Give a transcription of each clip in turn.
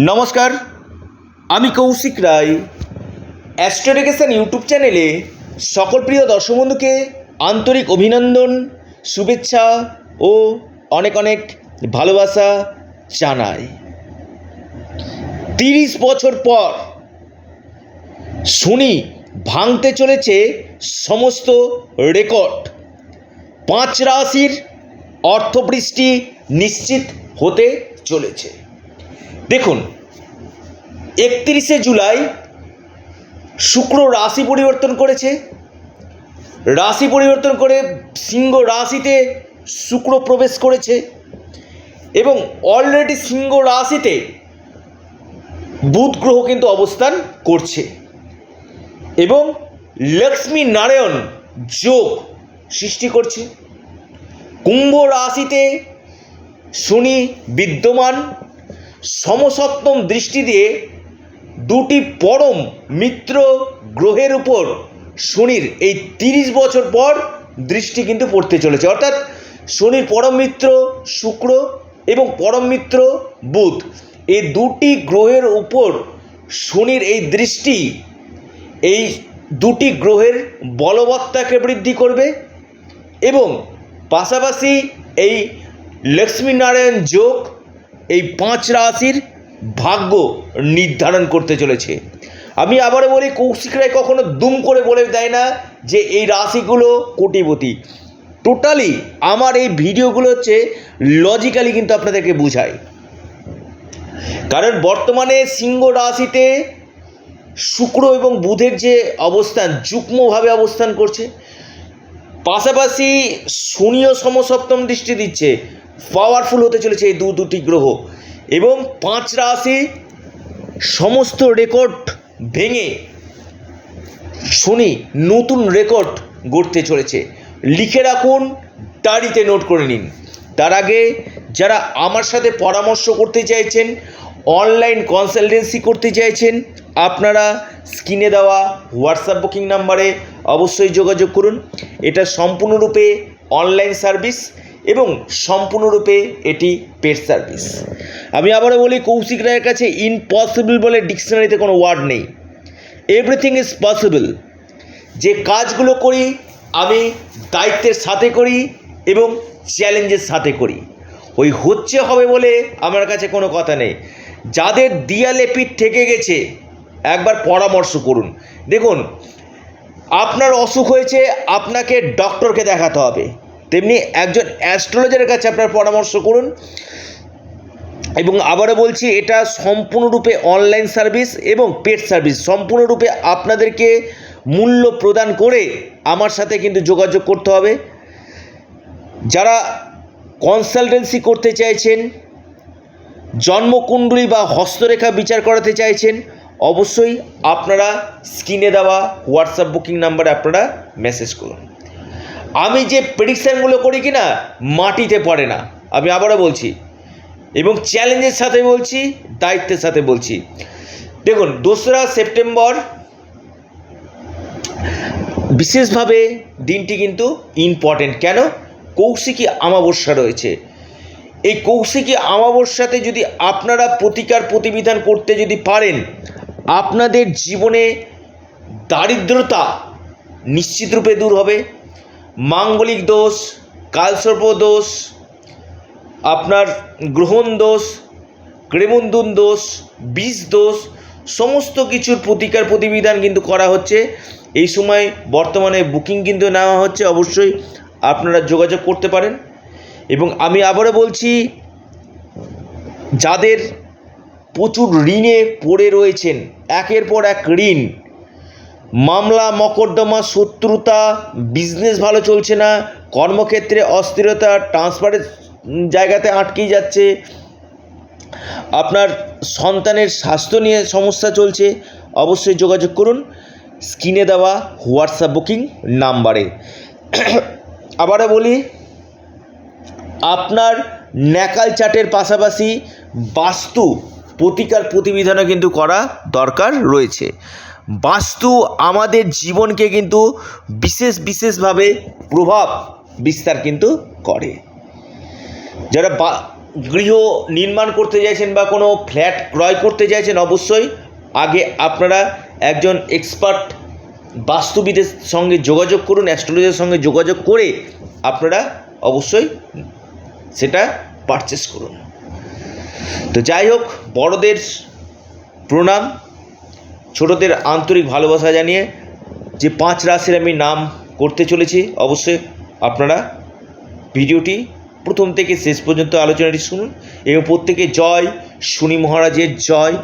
নমস্কার, আমি কৌশিক রায়। অ্যাস্ট্রোডিকেশন ইউটিউব চ্যানেলে সকল প্রিয় দর্শক বন্ধুকে আন্তরিক অভিনন্দন, শুভেচ্ছা ও অনেক অনেক ভালোবাসা জানাই। 30 বছর পর শনি ভাঙতে চলেছে সমস্ত রেকর্ড। 5 রাশির অর্থবৃষ্টি নিশ্চিত হতে চলেছে। দেখুন, 31শে জুলাই শুক্র রাশি পরিবর্তন করেছে। রাশি পরিবর্তন করে সিংহ রাশিতে শুক্র প্রবেশ করেছে এবং অলরেডি সিংহ রাশিতে বুধ গ্রহ কিন্তু অবস্থান করছে এবং লক্ষ্মী নারায়ণ যোগ সৃষ্টি করছে। কুম্ভ রাশিতে শনি বিদ্যমান, সমসপ্তম দৃষ্টি দিয়ে দুটি পরম মিত্র গ্রহের উপর শনির এই 30 বছর পর দৃষ্টি কিন্তু পড়তে চলেছে। অর্থাৎ শনির পরম মিত্র শুক্র এবং পরম মিত্র বুধ, এই দুটি গ্রহের উপর শনির এই দৃষ্টি এই দুটি গ্রহের বলবত্তাকে বৃদ্ধি করবে এবং পাশাপাশি এই লক্ষ্মীনারায়ণ যোগ এই 5 রাশির ভাগ্য নির্ধারণ করতে চলেছে। আমি আবারও বলি, কৌশিক রায় কখনো দুম করে বলে দেয় না যে এই রাশিগুলো কোটিপতি। টোটালি আমার এই ভিডিওগুলো হচ্ছে লজিক্যালি কিন্তু আপনাদেরকে বোঝায়। কারণ বর্তমানে সিংহ রাশিতে শুক্র এবং বুধের যে অবস্থান, যুগ্মভাবে অবস্থান করছে, পাশাপাশি শনিও সমসপ্তম দৃষ্টি দিচ্ছে। পাওয়ারফুল হতে চলেছে এই দুটি গ্রহ এবং 5 রাশি সমস্ত রেকর্ড ভেঙে শনি নতুন রেকর্ড গড়তে চলেছে। লিখে রাখুন, ডায়েরিতে নোট করে নিন। তার আগে যারা আমার সাথে পরামর্শ করতে চাইছেন, অনলাইন কনসালটেন্সি করতে চাইছেন, আপনারা স্ক্রিনে দেওয়া হোয়াটসঅ্যাপ বুকিং নাম্বারে অবশ্যই যোগাযোগ করুন। এটা সম্পূর্ণরূপে অনলাইন সার্ভিস এবং সম্পূর্ণরূপে এটি পেড সার্ভিস। আমি আবারও বলি, কৌশিক রায়ের কাছে ইম্পসিবল বলে ডিকশনারিতে কোনো ওয়ার্ড নেই। Everything is possible. যে কাজগুলো করি আমি দায়িত্বের সাথে করি এবং চ্যালেঞ্জের সাথে করি। ওই হচ্ছে হবে বলে আমার কাছে কোনো কথা নেই। যাদের দিয়ালে পিঠ থেকে গেছে একবার পরামর্শ করুন। দেখুন, আপনার অসুখ হয়েছে, আপনাকে ডক্টরকে দেখাতে হবে, তেমনি একজন অ্যাস্ট্রোলজারের কাছে আপনার পরামর্শ করুন। এবং আবারও বলছি, এটা সম্পূর্ণরূপে অনলাইন সার্ভিস এবং পেড সার্ভিস। সম্পূর্ণরূপে আপনাদেরকে মূল্য প্রদান করে আমার সাথে কিন্তু যোগাযোগ করতে হবে। যারা কনসালটেন্সি করতে চাইছেন, জন্মকুণ্ডলী বা হস্তরেখা বিচার করাতে চাইছেন, অবশ্যই আপনারা স্ক্রিনে দেওয়া হোয়াটসঅ্যাপ বুকিং নাম্বারে আপনারা মেসেজ করুন। আমি যে প্রেডিকশানগুলো করি কি না, মাটিতে পড়ে না। আমি আবারও বলছি এবং চ্যালেঞ্জের সাথে বলছি, দায়িত্বের সাথে বলছি। দেখুন, 2রা সেপ্টেম্বর বিশেষভাবে দিনটি কিন্তু ইম্পর্টেন্ট। কেন? কৌশিকী অমাবস্যা রয়েছে। এই কৌশিকী অমাবস্যাতে যদি আপনারা প্রতিকার প্রতিবিধান করতে যদি পারেন, আপনাদের জীবনে দারিদ্রতা নিশ্চিতরূপে দূর হবে। মাঙ্গলিক দোষ, কালসর্প দোষ, আপনার গ্রহণ দোষ, ক্রেমন্দুন দোষ, বিষ দোষ, সমস্ত কিছুর প্রতিকার প্রতিবিধান কিন্তু করা হচ্ছে। এই সময় বর্তমানে বুকিং কিন্তু নেওয়া হচ্ছে। অবশ্যই আপনারা যোগাযোগ করতে পারেন। এবং আমি আবারও বলছি, যাদের প্রচুর ঋণে পড়ে রয়েছেন, একের পর এক ঋণ, মামলা মকদ্দমা, শত্রুতা, বিজনেস ভালো চলছে না, কর্মক্ষেত্রে অস্থিরতা, ট্রান্সফারের জায়গাতে আটকেই যাচ্ছে, আপনার সন্তানের স্বাস্থ্য নিয়ে সমস্যা চলছে, অবশ্যই যোগাযোগ করুন স্ক্রিনে দেওয়া হোয়াটসঅ্যাপ বুকিং নাম্বারে। আবারও বলি, আপনার ন্যাকাল চাটের পাশাপাশি বাস্তু প্রতিকার প্রতিবিধানও কিন্তু করা দরকার রয়েছে। বাস্তু আমাদের জীবনকে কিন্তু বিশেষভাবে প্রভাব বিস্তার কিন্তু করে। যারা গৃহ নির্মাণ করতে চাইছেন বা কোনো ফ্ল্যাট ক্রয় করতে চাইছেন, অবশ্যই আগে আপনারা একজন এক্সপার্ট বাস্তুবিদের সঙ্গে যোগাযোগ করুন, অ্যাস্ট্রোলজারের সঙ্গে যোগাযোগ করে আপনারা অবশ্যই সেটা পারচেস করুন। তো যাই হোক, বড়দের প্রণাম, ছোটদের আন্তরিক ভালোবাসা জানিয়ে যে 5 রাশির আমি নাম করতে চলেছি, অবশ্যই আপনারা ভিডিওটি প্রথম থেকে শেষ পর্যন্ত আলোচনাটি শুনুন এবং প্রত্যেকে জয় শনি মহারাজের জয়,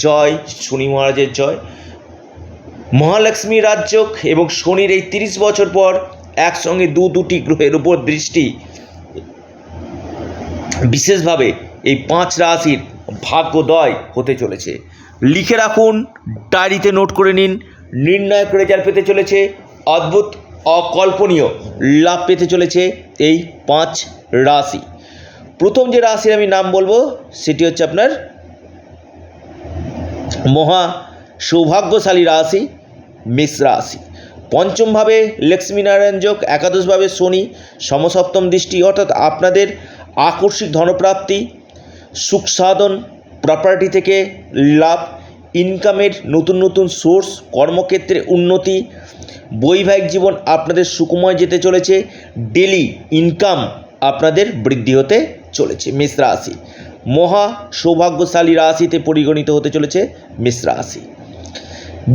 জয় শনি মহারাজের জয়। মহালক্ষ্মী রাজযোগ এবং শনির এই 30 বছর পর একসঙ্গে দুটি গ্রহের উপর দৃষ্টি বিশেষভাবে এই 5 রাশির ভাগ্যোদয় হতে চলেছে। লিখে রাখুন, ডায়েরিতে নোট করে নিন। নির্ণায়ক রেজাল্ট পেতে চলেছে, অদ্ভুত অকল্পনীয় লাভ পেতে চলেছে এই 5 রাশি। প্রথম যে রাশির আমি নাম বলবো সেটি হচ্ছে আপনার মহা সৌভাগ্যশালী রাশি মেষ রাশি। পঞ্চমভাবে লক্ষ্মীনারায়ণ যোগ, একাদশভাবে শনি, সমসপ্তম দৃষ্টি, অর্থাৎ আপনাদের আকস্মিক ধনপ্রাপ্তি, সুখ সাধন, প্রপার্টি থেকে লাভ, ইনকামের নতুন নতুন সোর্স, কর্মক্ষেত্রে উন্নতি, বৈবাহিক জীবন আপনাদের সুখময় যেতে চলেছে, ডেলি ইনকাম আপনাদের বৃদ্ধি হতে চলেছে। মেষ রাশি মহা সৌভাগ্যশালী রাশিতে পরিগণিত হতে চলেছে মেষ রাশি।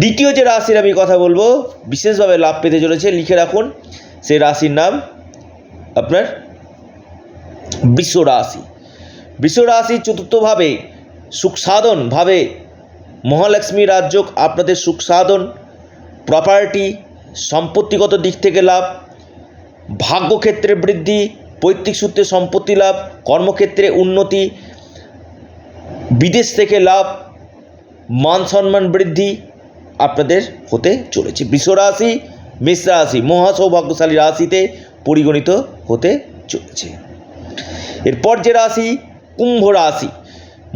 দ্বিতীয় যে রাশির আমি কথা বলবো বিশেষভাবে লাভ পেতে চলেছে, লিখে রাখুন, সেই রাশির নাম আপনার বৃষ রাশি। বৃষ রাশি চতুর্থভাবে সুখ সাধনভাবে মহালক্ষ্মী রাজযোগ আপনাদের সুখ সাধন, প্রপার্টি, সম্পত্তিগত দিক থেকে লাভ, ভাগ্যক্ষেত্রে বৃদ্ধি, পৈতৃক সূত্রে সম্পত্তি লাভ, কর্মক্ষেত্রে উন্নতি, বিদেশ থেকে লাভ, মান সম্মান বৃদ্ধি আপনাদের হতে চলেছে। বৃষ রাশি মেষ রাশি মহা সৌভাগ্যশালী রাশিতে পরিগণিত হতে চলেছে। এরপর যে রাশি কুম্ভ রাশি,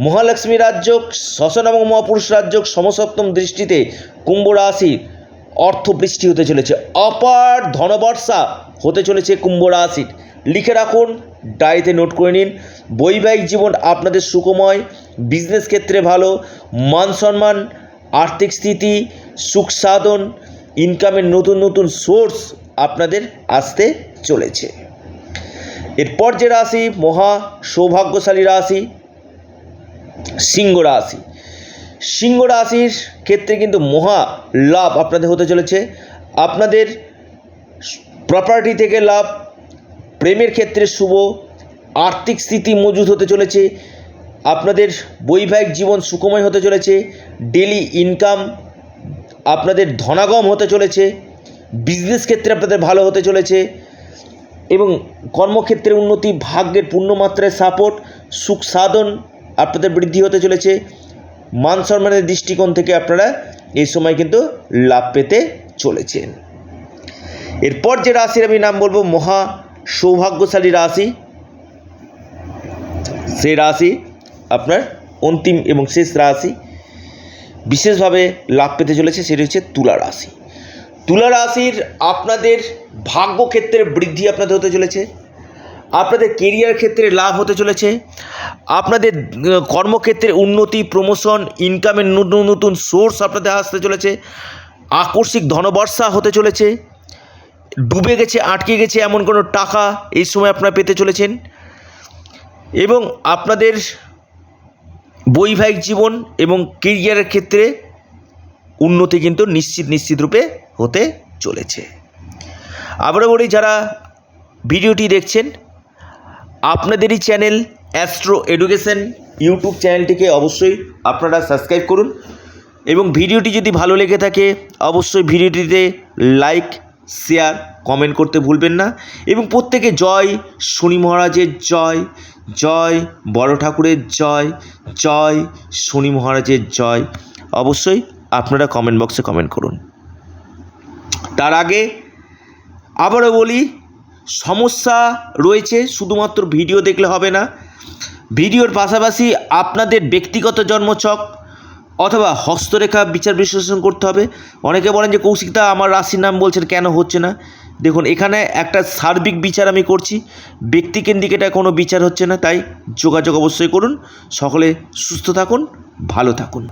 মহালক্ষ্মী রাজযোগ, শ্মশান এবং মহাপুরুষ রাজযোগ, সমসপ্তম দৃষ্টিতে কুম্ভ রাশি অর্থবৃষ্টি হতে চলেছে, অপার ধনবর্ষা হতে চলেছে কুম্ভ রাশির। লিখে রাখুন, ডায়েরিতে নোট করে নিন। বৈবাহিক জীবন আপনাদের সুখময়, বিজনেস ক্ষেত্রে ভালো, মান সম্মান, আর্থিক স্থিতি, সুখ সাধন, ইনকামের নতুন নতুন সোর্স আপনাদের আসতে চলেছে। এরপর যে রাশি মহা সৌভাগ্যশালী রাশি সিংহ রাশি। সিংহ রাশির ক্ষেত্রে কিন্তু মহা লাভ আপনাদের হতে চলেছে। আপনাদের প্রপার্টি থেকে লাভ, প্রেমের ক্ষেত্রে শুভ, আর্থিক স্থিতি মজবুত হতে চলেছে, আপনাদের বৈবাহিক জীবন সুখময় হতে চলেছে, ডেলি ইনকাম আপনাদের ধনাগম হতে চলেছে, বিজনেস ক্ষেত্রে আপনাদের ভালো হতে চলেছে এবং কর্মক্ষেত্রে উন্নতি, ভাগ্যের পূর্ণমাত্রায় সাপোর্ট, সুখ সাধন আপনাদের বৃদ্ধি হতে চলেছে। মান সম্মানের দৃষ্টিকোণ থেকে আপনারা এই সময় কিন্তু লাভ পেতে চলেছেন। এরপর যে রাশির আমি নাম বলবো মহা সৌভাগ্যশালী রাশি, সেই রাশি আপনার অন্তিম এবং শেষ রাশি বিশেষভাবে লাভ পেতে চলেছে, সেটি হচ্ছে তুলা রাশি। তুলা রাশির আপনাদের ভাগ্যক্ষেত্রে বৃদ্ধি আপনাদের হতে চলেছে, আপনাদের কেরিয়ার ক্ষেত্রে লাভ হতে চলেছে, আপনাদের কর্মক্ষেত্রে উন্নতি, প্রমোশন, ইনকামের নতুন নতুন সোর্স আপনাদের আসতে চলেছে, আকস্মিক ধনবর্ষা হতে চলেছে, ডুবে গেছে, আটকে গেছে এমন কোনো টাকা এই সময় আপনারা পেতে চলেছেন এবং আপনাদের বৈবাহিক জীবন এবং কেরিয়ারের ক্ষেত্রে উন্নতি কিন্তু নিশ্চিত রূপে হতে চলেছে। আবারও বলি, যারা ভিডিওটি দেখছেন আপনাদেরই চ্যানেল অ্যাস্ট্রো এডুকেশন ইউটিউব চ্যানেলটিকে অবশ্যই আপনারা সাবস্ক্রাইব করুন এবং ভিডিওটি যদি ভালো লেগে থাকে অবশ্যই ভিডিওটিতে লাইক, শেয়ার, কমেন্ট করতে ভুলবেন না এবং প্রত্যেকে জয় শনি মহারাজের জয়, জয় বড় ঠাকুরের জয়, জয় শনি মহারাজের জয় অবশ্যই আপনারা কমেন্ট বক্সে কমেন্ট করুন। তার আগে আবারও বলি, সমস্যা রয়েছে, শুধুমাত্র ভিডিও দেখলে হবে না, ভিডিওর পাশাপাশি আপনাদের ব্যক্তিগত জন্মছক অথবা হস্তরেখা বিচার বিশ্লেষণ করতে হবে। অনেকে বলেন যে কৌশিকদা আমার রাশির নাম বলছেন কেন হচ্ছে না, দেখুন এখানে একটা সার্বিক বিচার আমি করছি, ব্যক্তিকেন্দ্রিক এটা কোনো বিচার হচ্ছে না, তাই যোগাযোগ অবশ্যই করুন। সকলে সুস্থ থাকুন, ভালো থাকুন।